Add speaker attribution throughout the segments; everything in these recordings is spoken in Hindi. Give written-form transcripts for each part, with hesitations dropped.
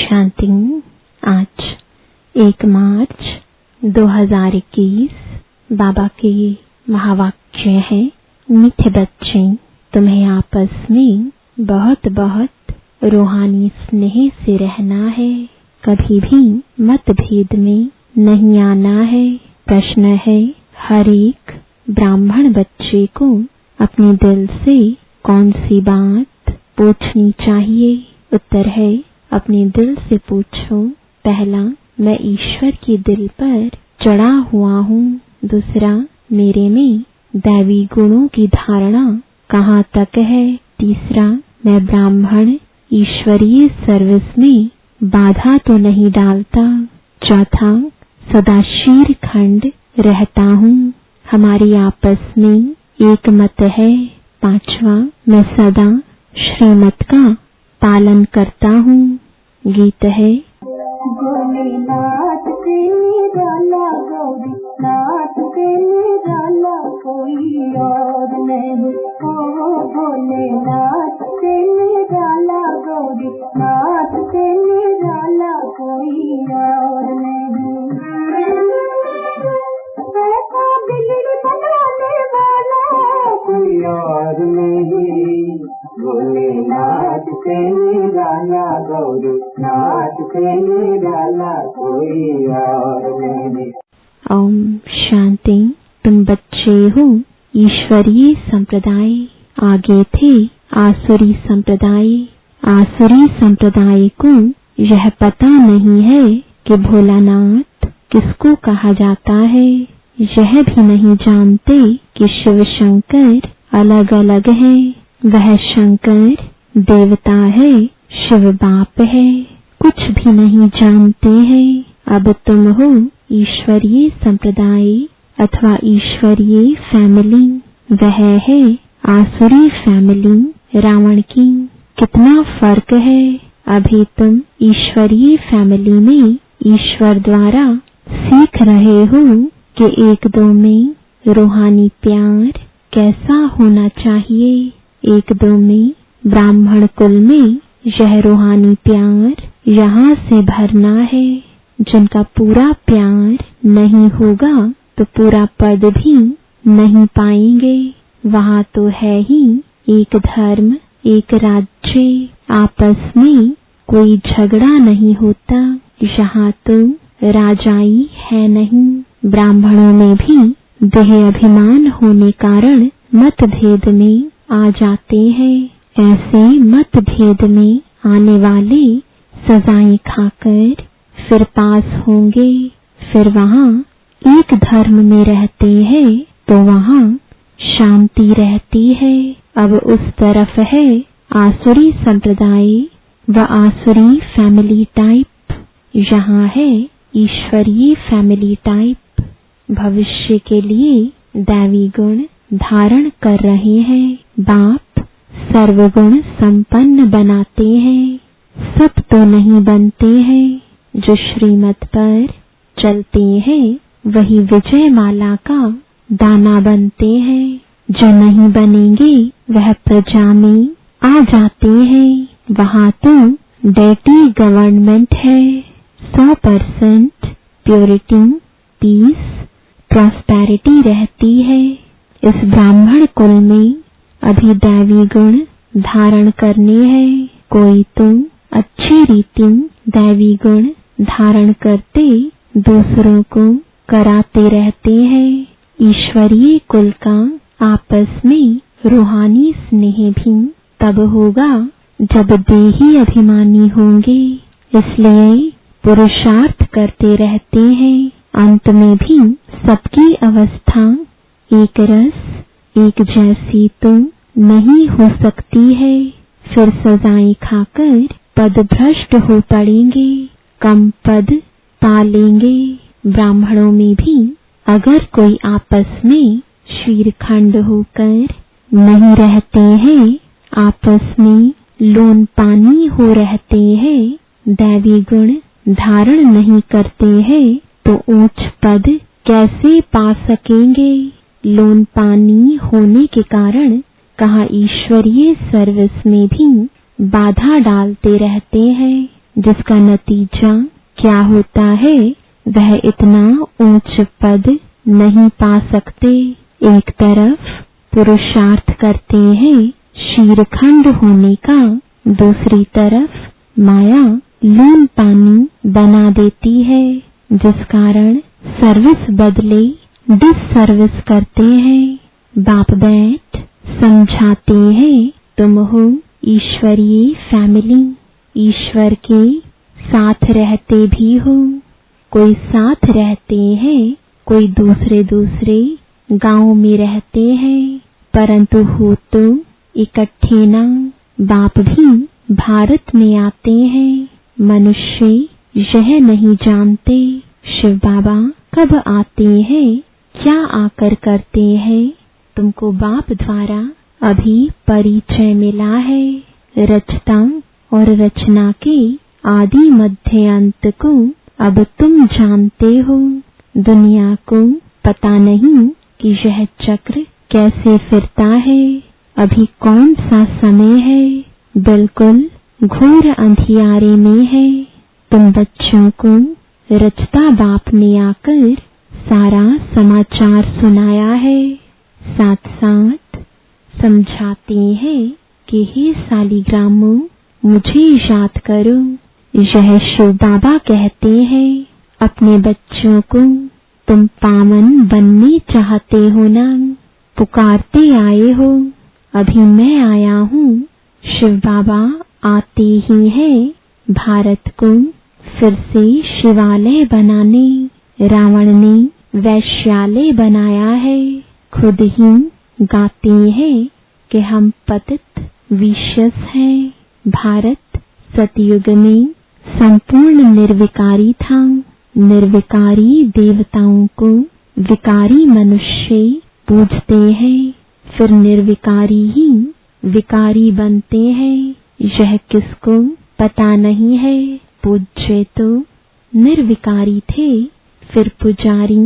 Speaker 1: शांति। आज 1 मार्च 2021 बाबा के महावाक्य है, मीठे बच्चे, तुम्हें आपस में बहुत बहुत रूहानी स्नेह से रहना है, कभी भी मतभेद में नहीं आना है। प्रश्न है, हर एक ब्राह्मण बच्चे को अपने दिल से कौन सी बात पूछनी चाहिए? उत्तर है, अपने दिल से पूछो। पहला, मैं ईश्वर के दिल पर चढ़ा हुआ हूँ। दूसरा, मेरे में दैवी गुणों की धारणा कहाँ तक है? तीसरा, मैं ब्राह्मण ईश्वरीय सर्विस में बाधा तो नहीं डालता। चौथा, सदा शीर खंड रहता हूँ, हमारी आपस में एक मत है। पांचवा, मैं सदा श्रीमत का पालन करता हूँ। गीत है,
Speaker 2: भोलेनाथ के निराला, गौरीनाथ के निराला, कोई और नहीं। ओ भोलेनाथ के निराला, गौरीनाथ के निराला, कोई और नहीं। ऐसा बिल्ली बनाने वाला कोई और नहीं। भोलेनाथ के निराला, गौरीनाथ के निराला, कोई और नहीं।
Speaker 1: ओम शांति। तुम बच्चे हो ईश्वरीय संप्रदाय, आगे थे आसुरी संप्रदाय। आसुरी संप्रदाय को यह पता नहीं है कि भोलानाथ किसको कहा जाता है। यह भी नहीं जानते कि शिव शंकर अलग अलग है। वह शंकर देवता है, शिव बाप है। कुछ भी नहीं जानते हैं। अब तुम हो ईश्वरीय संप्रदाय अथवा ईश्वरीय फैमिली। वह है आसुरी फैमिली रावण की। कितना फर्क है। अभी तुम ईश्वरीय फैमिली में ईश्वर द्वारा सीख रहे हो कि एक दो में रूहानी प्यार कैसा होना चाहिए। एक दो में ब्राह्मण कुल में यह रूहानी प्यार यहाँ से भरना है। जिनका पूरा प्यार नहीं होगा तो पूरा पद भी नहीं पाएंगे। वहाँ तो है ही एक धर्म, एक राज्य, आपस में कोई झगड़ा नहीं होता। यहाँ तो राजाई है नहीं। ब्राह्मणों में भी देह अभिमान होने कारण मतभेद में आ जाते हैं। ऐसे मतभेद में आने वाले सजाएं खाकर फिर पास होंगे। फिर वहाँ एक धर्म में रहते हैं तो वहाँ शांति रहती है। अब उस तरफ है आसुरी संप्रदाय व आसुरी फैमिली टाइप, यहाँ है ईश्वरीय फैमिली टाइप। भविष्य के लिए दैवी गुण धारण कर रहे हैं। बाप सर्वगुण संपन्न बनाते हैं। सब तो नहीं बनते हैं। जो श्रीमत पर चलते हैं वही विजय माला का दाना बनते हैं। जो नहीं बनेंगे वह प्रजा में आ जाते हैं। वहाँ तो डेटी गवर्नमेंट है। 100% प्योरिटी, पीस, प्रॉस्पेरिटी रहती है। इस ब्राह्मण कुल में अभी दैवी गुण धारण करने हैं। कोई तो अच्छी रीति दैवी गुण धारण करते दूसरों को कराते रहते हैं। ईश्वरीय कुल का आपस में रूहानी स्नेह भी तब होगा जब देही अभिमानी होंगे। इसलिए पुरुषार्थ करते रहते हैं। अंत में भी सबकी अवस्था एक रस, एक जैसी तो नहीं हो सकती है। फिर सजाएं खाकर पद भ्रष्ट हो पड़ेंगे, कम पद पालेंगे। ब्राह्मणों में भी अगर कोई आपस में शीरखंड होकर नहीं रहते हैं, आपस में लोन पानी हो रहते हैं, दैवी गुण धारण नहीं करते हैं, तो ऊंच पद कैसे पा सकेंगे? लोन पानी होने के कारण कहाँ ईश्वरीय सर्विस में भी बाधा डालते रहते हैं। जिसका नतीजा क्या होता है वह इतना ऊंच पद नहीं पा सकते। एक तरफ पुरुषार्थ करते हैं शीरखंड होने का, दूसरी तरफ माया लून पानी बना देती है, जिस कारण सर्विस बदले डिसर्विस करते हैं। बाप बैठ समझाते हैं तुम हो ईश्वरीय फैमिली, ईश्वर के साथ रहते भी हो। कोई साथ रहते हैं, कोई दूसरे गांव में रहते हैं, परंतु हो तो इकट्ठे ना। बाप भी भारत में आते हैं, मनुष्य यह नहीं जानते शिव बाबा कब आते हैं, क्या आकर करते हैं। तुमको बाप द्वारा अभी परिचय मिला है। रचता और रचना के आदि मध्य अंत को अब तुम जानते हो। दुनिया को पता नहीं कि यह चक्र कैसे फिरता है, अभी कौन सा समय है, बिल्कुल घोर अंधियारे में है। तुम बच्चों को रचता बाप ने आकर सारा समाचार सुनाया है, साथ साथ समझाते हैं कि हे सालिग्रामो मुझे याद करो। यह शिव बाबा कहते हैं अपने बच्चों को, तुम पावन बनने चाहते हो ना, पुकारते आए हो। अभी मैं आया हूँ। शिव बाबा आते ही हैं भारत को फिर से शिवालय बनाने। रावण ने वैश्यालय बनाया है, खुद ही गाते हैं कि हम पतित विशस हैं। भारत सतयुग में संपूर्ण निर्विकारी था। निर्विकारी देवताओं को विकारी मनुष्य पूजते हैं, फिर निर्विकारी ही विकारी बनते हैं। यह किसको पता नहीं है। पूज्य तो निर्विकारी थे, फिर पुजारी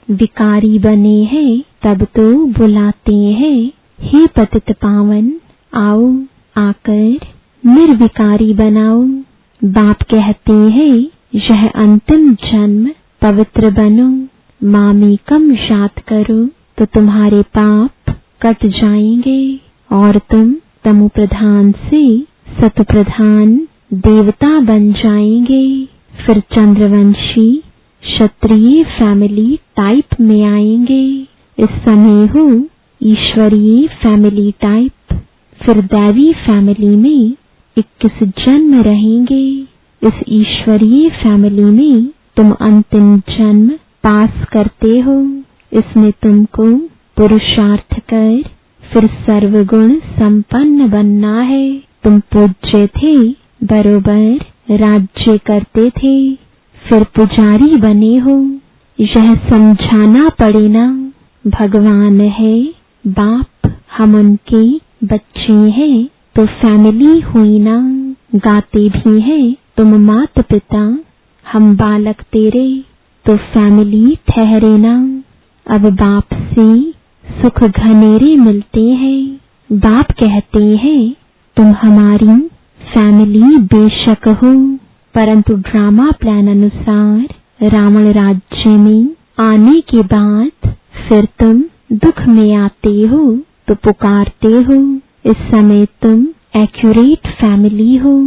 Speaker 1: विकारी बने हैं, तब तो बुलाते हैं हे पतित पावन आओ, आकर निर्विकारी बनाओ। बाप कहते हैं यह अंतिम जन्म पवित्र बनो, मामेकम याद करो तो तुम्हारे पाप कट जाएंगे और तुम तमो प्रधान से सत प्रधान देवता बन जाएंगे। फिर चंद्रवंशी क्षत्रिय फैमिली टाइप में आएंगे। इस समय हो ईश्वरीय फैमिली टाइप, फिर दैवी फैमिली में 21 जन्म रहेंगे। इस ईश्वरीय फैमिली में तुम अंतिम जन्म पास करते हो। इसमें तुमको पुरुषार्थ कर फिर सर्वगुण संपन्न बनना है। तुम पूज्य थे, बरोबर राज्य करते थे, फिर पुजारी बने हो। यह समझाना पड़े ना, भगवान है बाप, हम उनके बच्चे हैं तो फैमिली हुई ना। गाते भी हैं तुम माता पिता, हम बालक तेरे तो फैमिली ठहरे ना। अब बाप से सुख घनेरे मिलते हैं। बाप कहते हैं तुम हमारी फैमिली बेशक हो, परंतु ड्रामा प्लान अनुसार रावण राज्य में आने के बाद फिर तुम दुख में आते हो तो पुकारते हो। इस समय तुम एक्यूरेट फैमिली हो।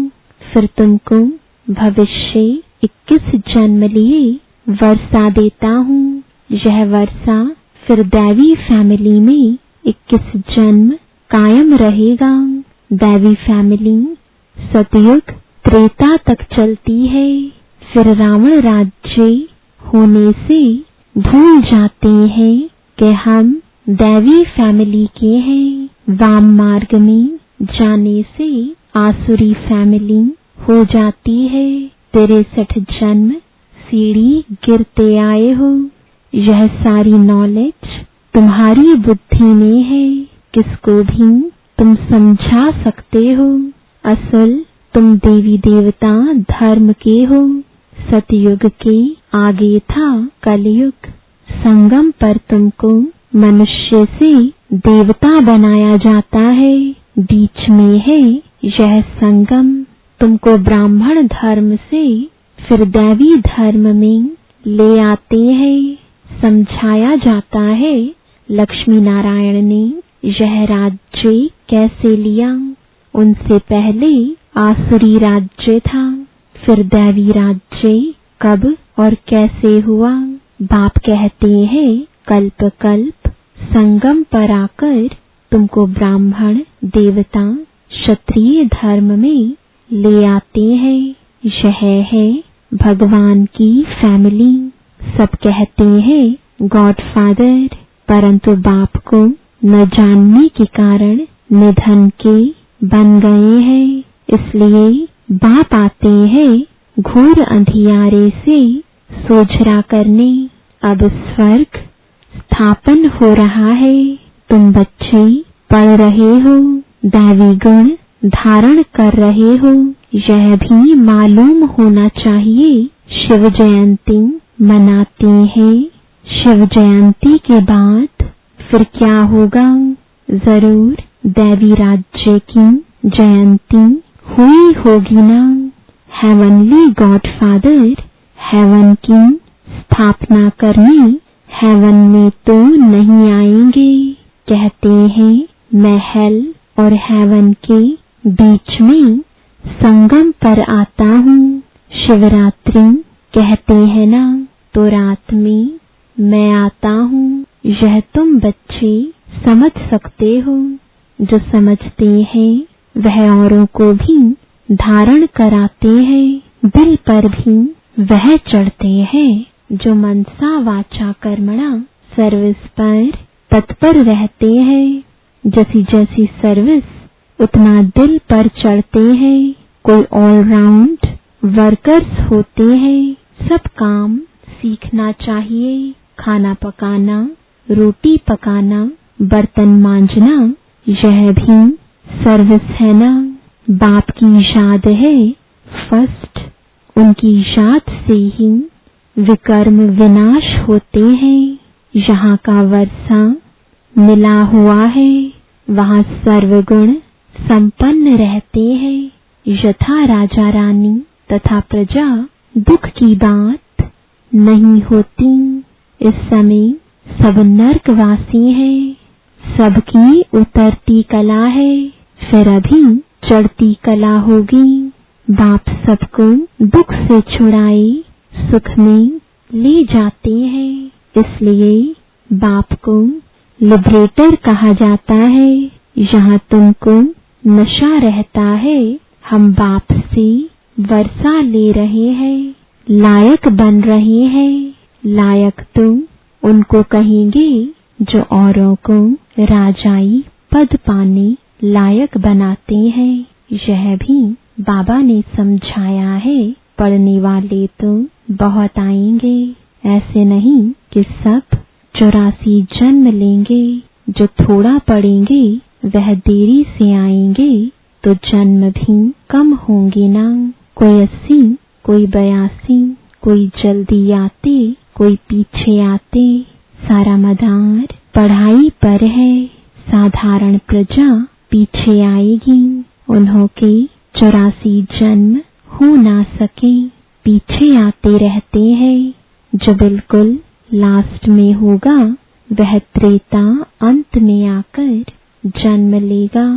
Speaker 1: फिर तुमको भविष्य 21 जन्म लिए वर्षा देता हूँ। यह वर्षा फिर दैवी फैमिली में 21 जन्म कायम रहेगा। दैवी फैमिली सतयुग त्रेता तक चलती है, फिर रावण राज्य होने से भूल जाते हैं कि हम दैवी फैमिली के हैं। वाम मार्ग में जाने से आसुरी फैमिली हो जाती है। 63 जन्म सीढ़ी गिरते आए हो। यह सारी नॉलेज तुम्हारी बुद्धि में है, किसको भी तुम समझा सकते हो। असल तुम देवी देवता धर्म के हो। सतयुग के आगे था कलयुग। संगम पर तुमको मनुष्य से देवता बनाया जाता है। बीच में है यह संगम। तुमको ब्राह्मण धर्म से फिर दैवी धर्म में ले आते हैं। समझाया जाता है लक्ष्मी नारायण ने यह राज्य कैसे लिया। उनसे पहले आसुरी राज्य था, फिर दैवी राज्य कब और कैसे हुआ। बाप कहते हैं कल्प कल्प संगम पर आकर तुमको ब्राह्मण देवता क्षत्रिय धर्म में ले आते हैं। यह है भगवान की फैमिली। सब कहते हैं गॉडफादर, परंतु बाप को न जानने के कारण निधन के बन गए हैं। इसलिए बाप आते हैं घोर अंधियारे से सोझरा करने। अब स्वर्ग स्थापन हो रहा है। तुम बच्चे पढ़ रहे हो, दैवी गुण धारण कर रहे हो, यह भी मालूम होना चाहिए। शिव जयंती मनाते हैं। शिव जयंती के बाद फिर क्या होगा? जरूर दैवी राज्य की जयंती हुई होगी ना। हेवनली गॉडफादर हेवन की स्थापना करने हेवन में तो नहीं आएंगे। कहते हैं मैं हेल और हेवन के बीच में संगम पर आता हूँ। शिवरात्रि कहते हैं ना, तो रात में मैं आता हूँ। यह तुम बच्चे समझ सकते हो। जो समझते हैं वह औरों को भी धारण कराते हैं। दिल पर भी वह चढ़ते हैं जो मनसा वाचा कर्मणा सर्विस पर तत्पर रहते हैं। जैसी जैसी सर्विस उतना दिल पर चढ़ते हैं। कोई ऑलराउंड वर्कर्स होते हैं। सब काम सीखना चाहिए। खाना पकाना, रोटी पकाना, बर्तन मांजना, यह भी सर्विस है ना। बाप की याद है फर्स्ट, उनकी याद से ही विकर्म विनाश होते हैं। यहाँ का वर्षा मिला हुआ है, वहाँ सर्वगुण संपन्न रहते हैं। यथा राजा रानी तथा प्रजा दुख की बात नहीं होती। इस समय सब नरकवासी हैं। सबकी उतरती कला है, फिर अभी चढ़ती कला होगी। बाप सबको दुख से छुड़ाए सुख में ले जाते हैं। इसलिए बाप को लिबरेटर कहा जाता है। यहाँ तुमको नशा रहता है। हम बाप से वर्षा ले रहे हैं, लायक बन रहे हैं। लायक तो उनको कहेंगे जो औरों को राजाई पद पाने लायक बनाते हैं। यह भी बाबा ने समझाया है। पढ़ने वाले तो बहुत आएंगे, ऐसे नहीं कि सब 84 जन्म लेंगे। जो थोड़ा पढ़ेंगे वह देरी से आएंगे तो जन्म भी कम होंगे ना। कोई 80, कोई 82, कोई जल्दी आते, कोई पीछे आते। सारा मदार पढ़ाई पर है। साधारण प्रजा पीछे आएगी। उन्हों के 84 जन्म हो ना सके, पीछे आते रहते हैं। जो बिल्कुल लास्ट में होगा वह त्रेता अंत में आकर जन्म लेगा।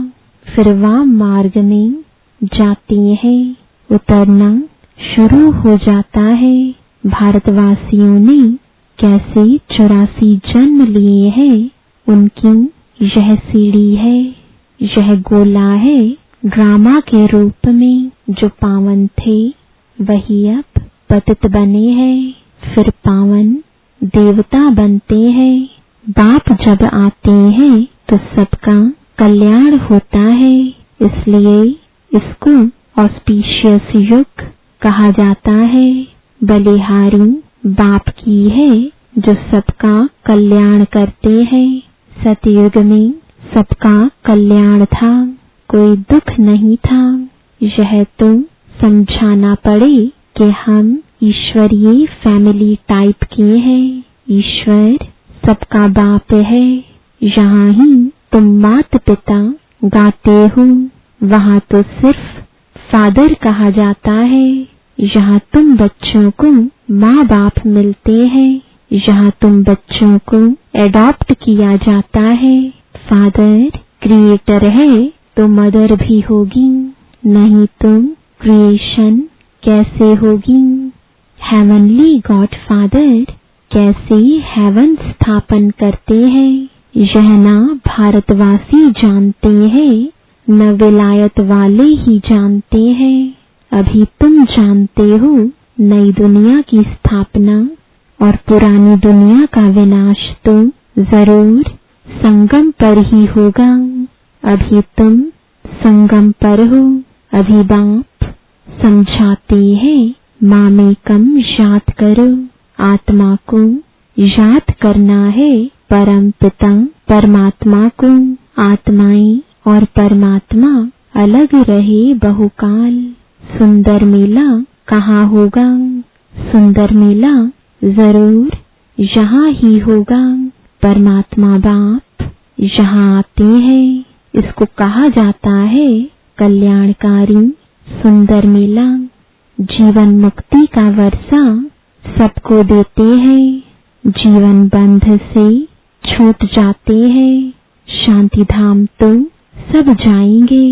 Speaker 1: फिर वाम मार्ग में जाते हैं। उतरना शुरू हो जाता है। भारतवासियों ने कैसे 84 जन्म लिए हैं, उनकी यह सीढ़ी है। यह गोला है ड्रामा के रूप में। जो पावन थे वही अब पतित बने हैं, फिर पावन देवता बनते हैं। बाप जब आते हैं तो सबका कल्याण होता है। इसलिए इसको ऑस्पिशियस युग कहा जाता है। बलिहारी बाप की है जो सबका कल्याण करते हैं। सतयुग में सबका कल्याण था, कोई दुख नहीं था। यह तो समझाना पड़े कि हम ईश्वरीय फैमिली टाइप के हैं। ईश्वर सबका बाप है। यहाँ ही तुम माता पिता गाते हो, वहाँ तो सिर्फ फादर कहा जाता है। यहाँ तुम बच्चों को माँ बाप मिलते हैं, यहाँ तुम बच्चों को एडॉप्ट किया जाता है। फादर क्रिएटर है तो मदर भी होगी, नहीं तो क्रिएशन कैसे होगी। हेवनली गॉड फादर कैसे हेवन स्थापन करते हैं, यह ना भारतवासी जानते हैं न विलायत वाले ही जानते हैं। अभी तुम जानते हो नई दुनिया की स्थापना और पुरानी दुनिया का विनाश तो जरूर संगम पर ही होगा। अभी तुम संगम पर हो। अभी बाप समझाते हैं मामेकम याद करो, आत्मा को याद करना है, परम पिता परमात्मा को। आत्माएं और परमात्मा अलग रहे बहुकाल। सुंदर मेला कहाँ होगा? सुंदर मेला जरूर यहाँ ही होगा। परमात्मा बाप यहाँ आते हैं, इसको कहा जाता है कल्याणकारी सुंदर मेला। जीवन मुक्ति का वर्षा सबको देते हैं, जीवन बंध से छूट जाते हैं। शांति धाम तो सब जाएंगे,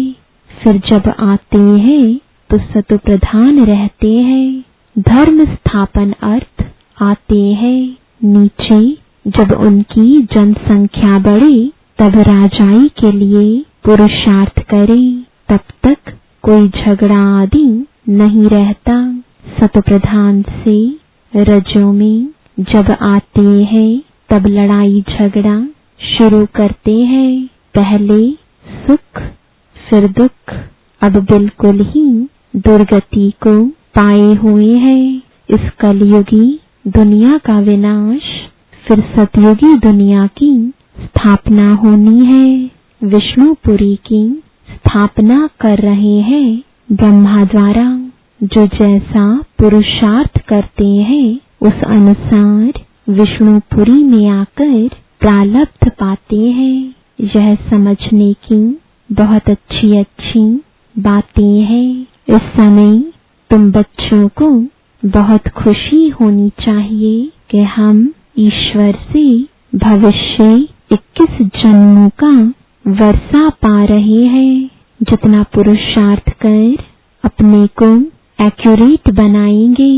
Speaker 1: फिर जब आते हैं तो सतो प्रधान रहते हैं। धर्म स्थापन अर्थ आते हैं नीचे। जब उनकी जनसंख्या बढ़े तब राजाई के लिए पुरुषार्थ करें, तब तक कोई झगड़ा आदि नहीं रहता। सतो प्रधान से रजों में जब आते हैं तब लड़ाई झगड़ा शुरू करते हैं। पहले सुख फिर दुख, अब बिल्कुल ही दुर्गति को पाए हुए हैं। इस कलयुगी दुनिया का विनाश, फिर सतयुगी दुनिया की स्थापना होनी है। विष्णुपुरी की स्थापना कर रहे हैं ब्रह्मा द्वारा। जो जैसा पुरुषार्थ करते हैं उस अनुसार विष्णुपुरी में आकर प्रारब्ध पाते हैं। यह समझने की बहुत अच्छी अच्छी बातें हैं। इस समय तुम बच्चों को बहुत खुशी होनी चाहिए कि हम ईश्वर से भविष्य 21 जन्मों का वर्षा पा रहे हैं। जितना पुरुषार्थ कर अपने को एक्यूरेट बनाएंगे,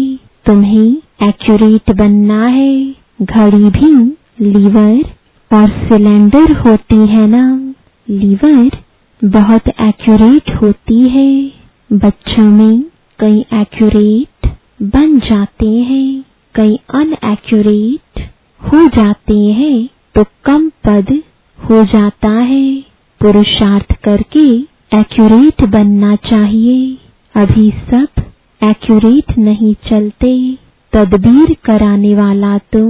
Speaker 1: तुम्हें एक्यूरेट बनना है। घड़ी भी लीवर और सिलेंडर होती है ना, लीवर बहुत एक्यूरेट होती है। बच्चों में कई एक्यूरेट बन जाते हैं, कई अनएक्यूरेट हो जाते हैं, तो कम पद हो जाता है। पुरुषार्थ करके एक्यूरेट बनना चाहिए। अभी सब एक्यूरेट नहीं चलते। तदबीर कराने वाला तो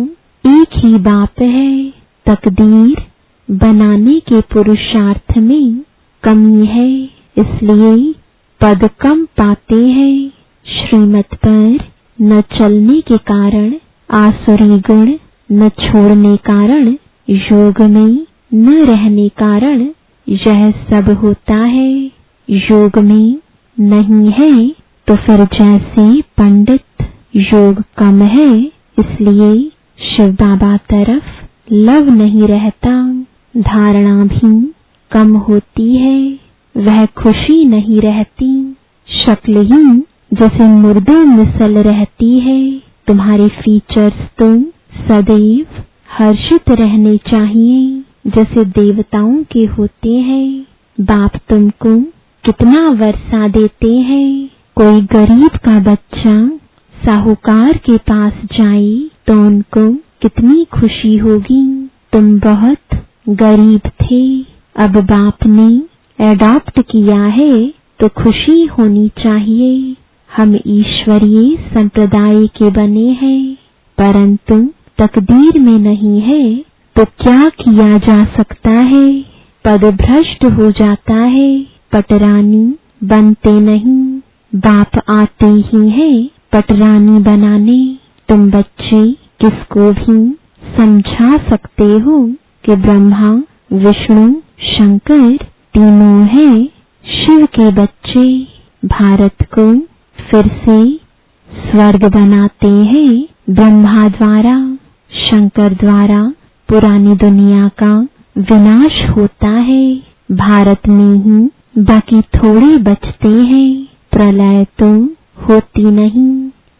Speaker 1: एक ही बाप है। तकदीर बनाने के पुरुषार्थ में कमी है, इसलिए पद कम पाते हैं। श्रीमत पर न चलने के कारण, आसुरी गुण न छोड़ने कारण, योग में न रहने कारण यह सब होता है। योग में नहीं है तो फिर जैसे पंडित योग कम है, इसलिए शिव बाबा तरफ लव नहीं रहता। धारणा भी कम होती है, वह खुशी नहीं रहती। शक्ल ही जैसे मुर्दों मिसल रहती है। तुम्हारे फीचर्स तो सदैव हर्षित रहने चाहिए, जैसे देवताओं के होते हैं। बाप तुमको कितना वर्षा देते हैं। कोई गरीब का बच्चा साहूकार के पास जाए तो उनको कितनी खुशी होगी। तुम बहुत गरीब थे, अब बाप ने एडॉप्ट किया है तो खुशी होनी चाहिए। हम ईश्वरीय संप्रदाय के बने हैं, परंतु तकदीर में नहीं है तो क्या किया जा सकता है। पद भ्रष्ट हो जाता है, पटरानी बनते नहीं। बाप आते ही हैं पटरानी बनाने। तुम बच्चे किसको भी समझा सकते हो कि ब्रह्मा विष्णु शंकर तीनों हैं शिव के बच्चे। भारत को फिर से स्वर्ग बनाते हैं ब्रह्मा द्वारा, शंकर द्वारा पुरानी दुनिया का विनाश होता है। भारत में ही बाकी थोड़े बचते हैं। प्रलय तो होती नहीं,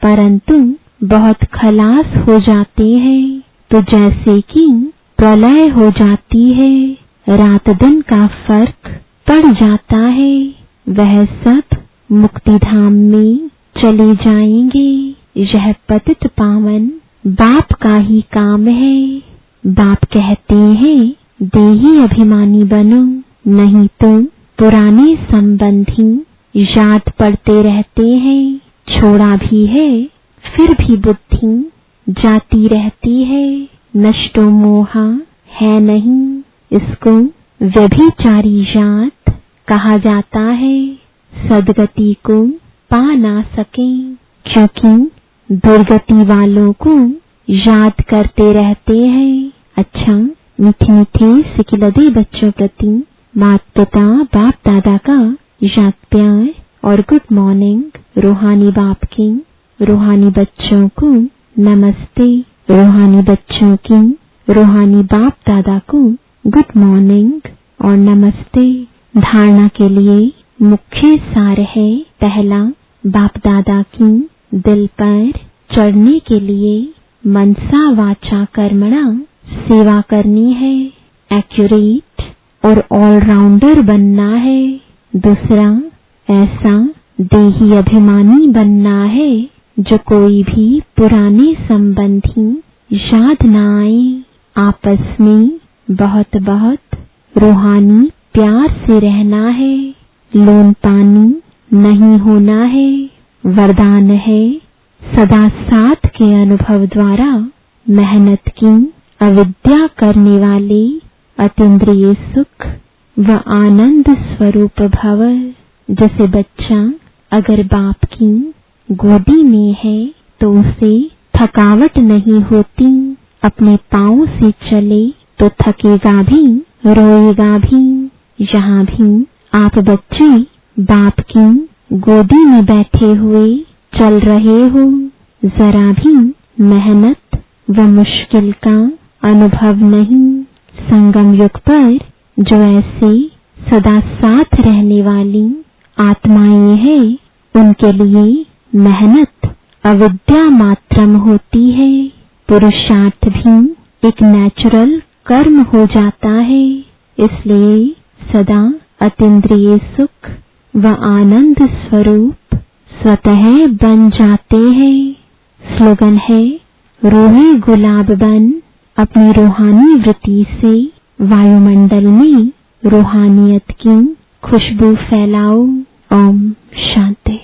Speaker 1: परंतु बहुत खलास हो जाते हैं। तो जैसे कि प्रलय हो जाती है, रात दिन का फर्क पड़ जाता है, वह सब मुक्ति धाम में चले जाएंगे। यह पतित पावन बाप का ही काम है। बाप कहते हैं देही अभिमानी बनो, नहीं तो पुराने संबंधी याद पड़ते रहते हैं। छोड़ा भी है फिर भी बुद्धि जाती रहती है। नष्टो मोहा है नहीं, इसको व्यभिचारी जात कहा जाता है। सदगति को पा ना सके, क्योंकि दुर्गति वालों को याद करते रहते हैं। अच्छा, मीठे मीठे सिकिलदे बच्चों प्रति माता पिता बाप दादा का याद प्यार और गुड मॉर्निंग। रूहानी बाप की रूहानी बच्चों को नमस्ते। रूहानी बच्चों की रूहानी बाप दादा को गुड मॉर्निंग और नमस्ते। धारणा के लिए मुख्य सार है, पहला, बाप दादा की दिल पर चढ़ने के लिए मनसा वाचा कर्मणा सेवा करनी है। एक्यूरेट और ऑलराउंडर बनना है। दूसरा, ऐसा देही अभिमानी बनना है जो कोई भी पुराने संबंधी याद ना आए। आपस में बहुत बहुत रूहानी प्यार से रहना है। लोन पानी नहीं होना है। वरदान है, सदा साथ के अनुभव द्वारा मेहनत की अविद्या करने वाले अतीन्द्रिय सुख व आनंद स्वरूप भव। जैसे बच्चा अगर बाप की गोदी में है तो उसे थकावट नहीं होती। अपने पांव से चले तो थकेगा भी, रोएगा भी। यहाँ भी आप बच्चे बाप की गोदी में बैठे हुए चल रहे हो। जरा भी मेहनत व मुश्किल का अनुभव नहीं। संगम युग पर जो ऐसे सदा साथ रहने वाली आत्माएं हैं, उनके लिए मेहनत अविद्या मात्रम होती है। पुरुषार्थ भी एक नेचुरल कर्म हो जाता है। इसलिए सदा अतीन्द्रिय सुख व आनंद स्वरूप स्वतः बन जाते हैं। स्लोगन है, रूहे गुलाब बन अपनी रूहानी वृत्ति से वायुमंडल में रूहानियत की खुशबू फैलाओ। ओम शांति।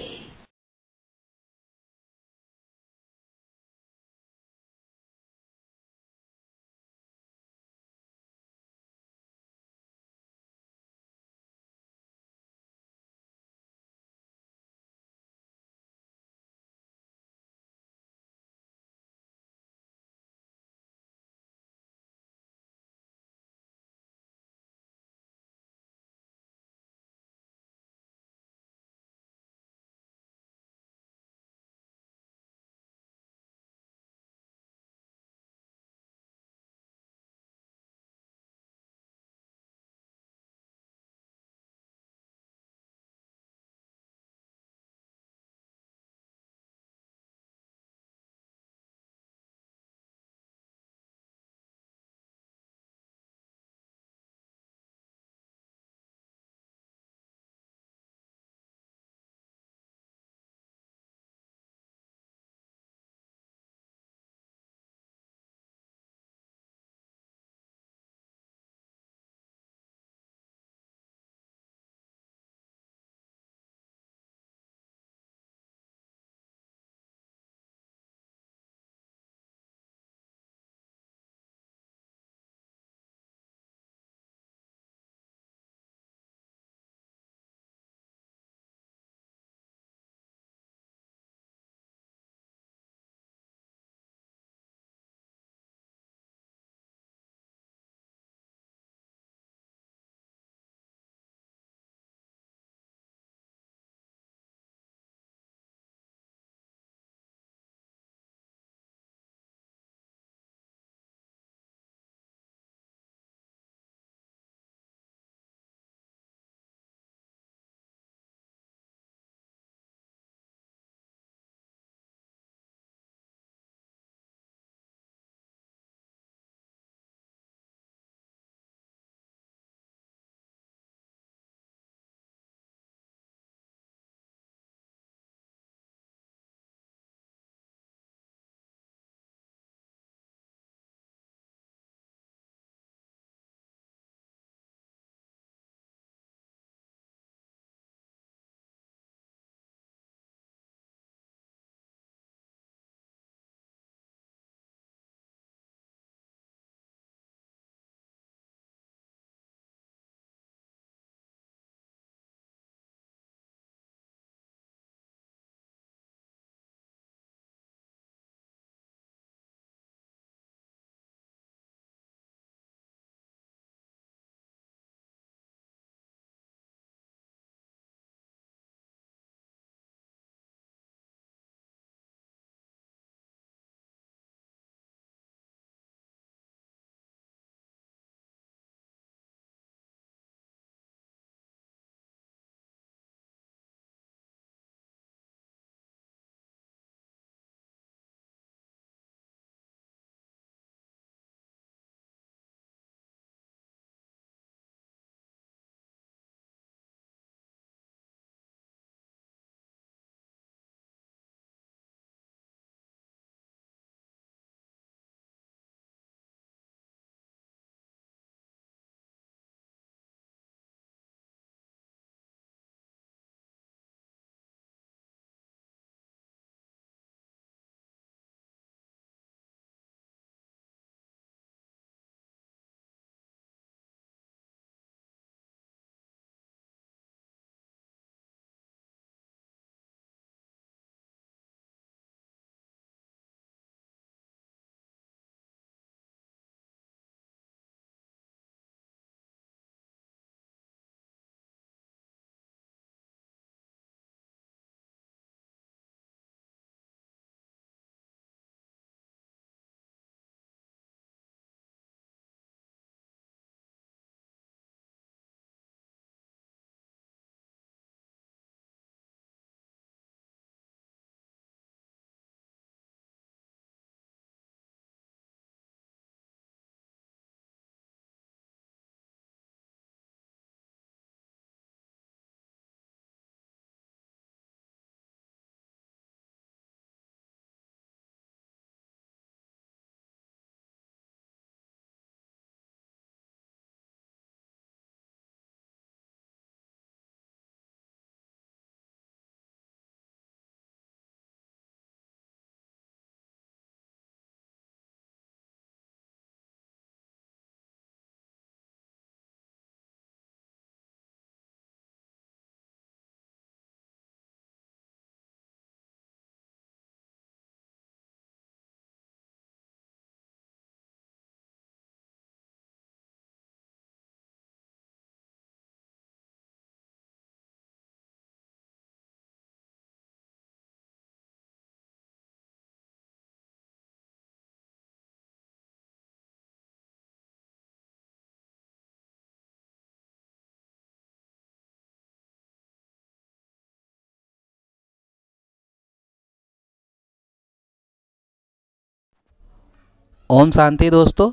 Speaker 3: ओम शांति दोस्तों।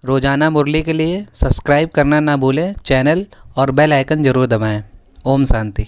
Speaker 3: रोज़ाना मुरली के लिए सब्सक्राइब करना ना भूलें चैनल और बेल आइकन ज़रूर दबाएं। ओम शांति।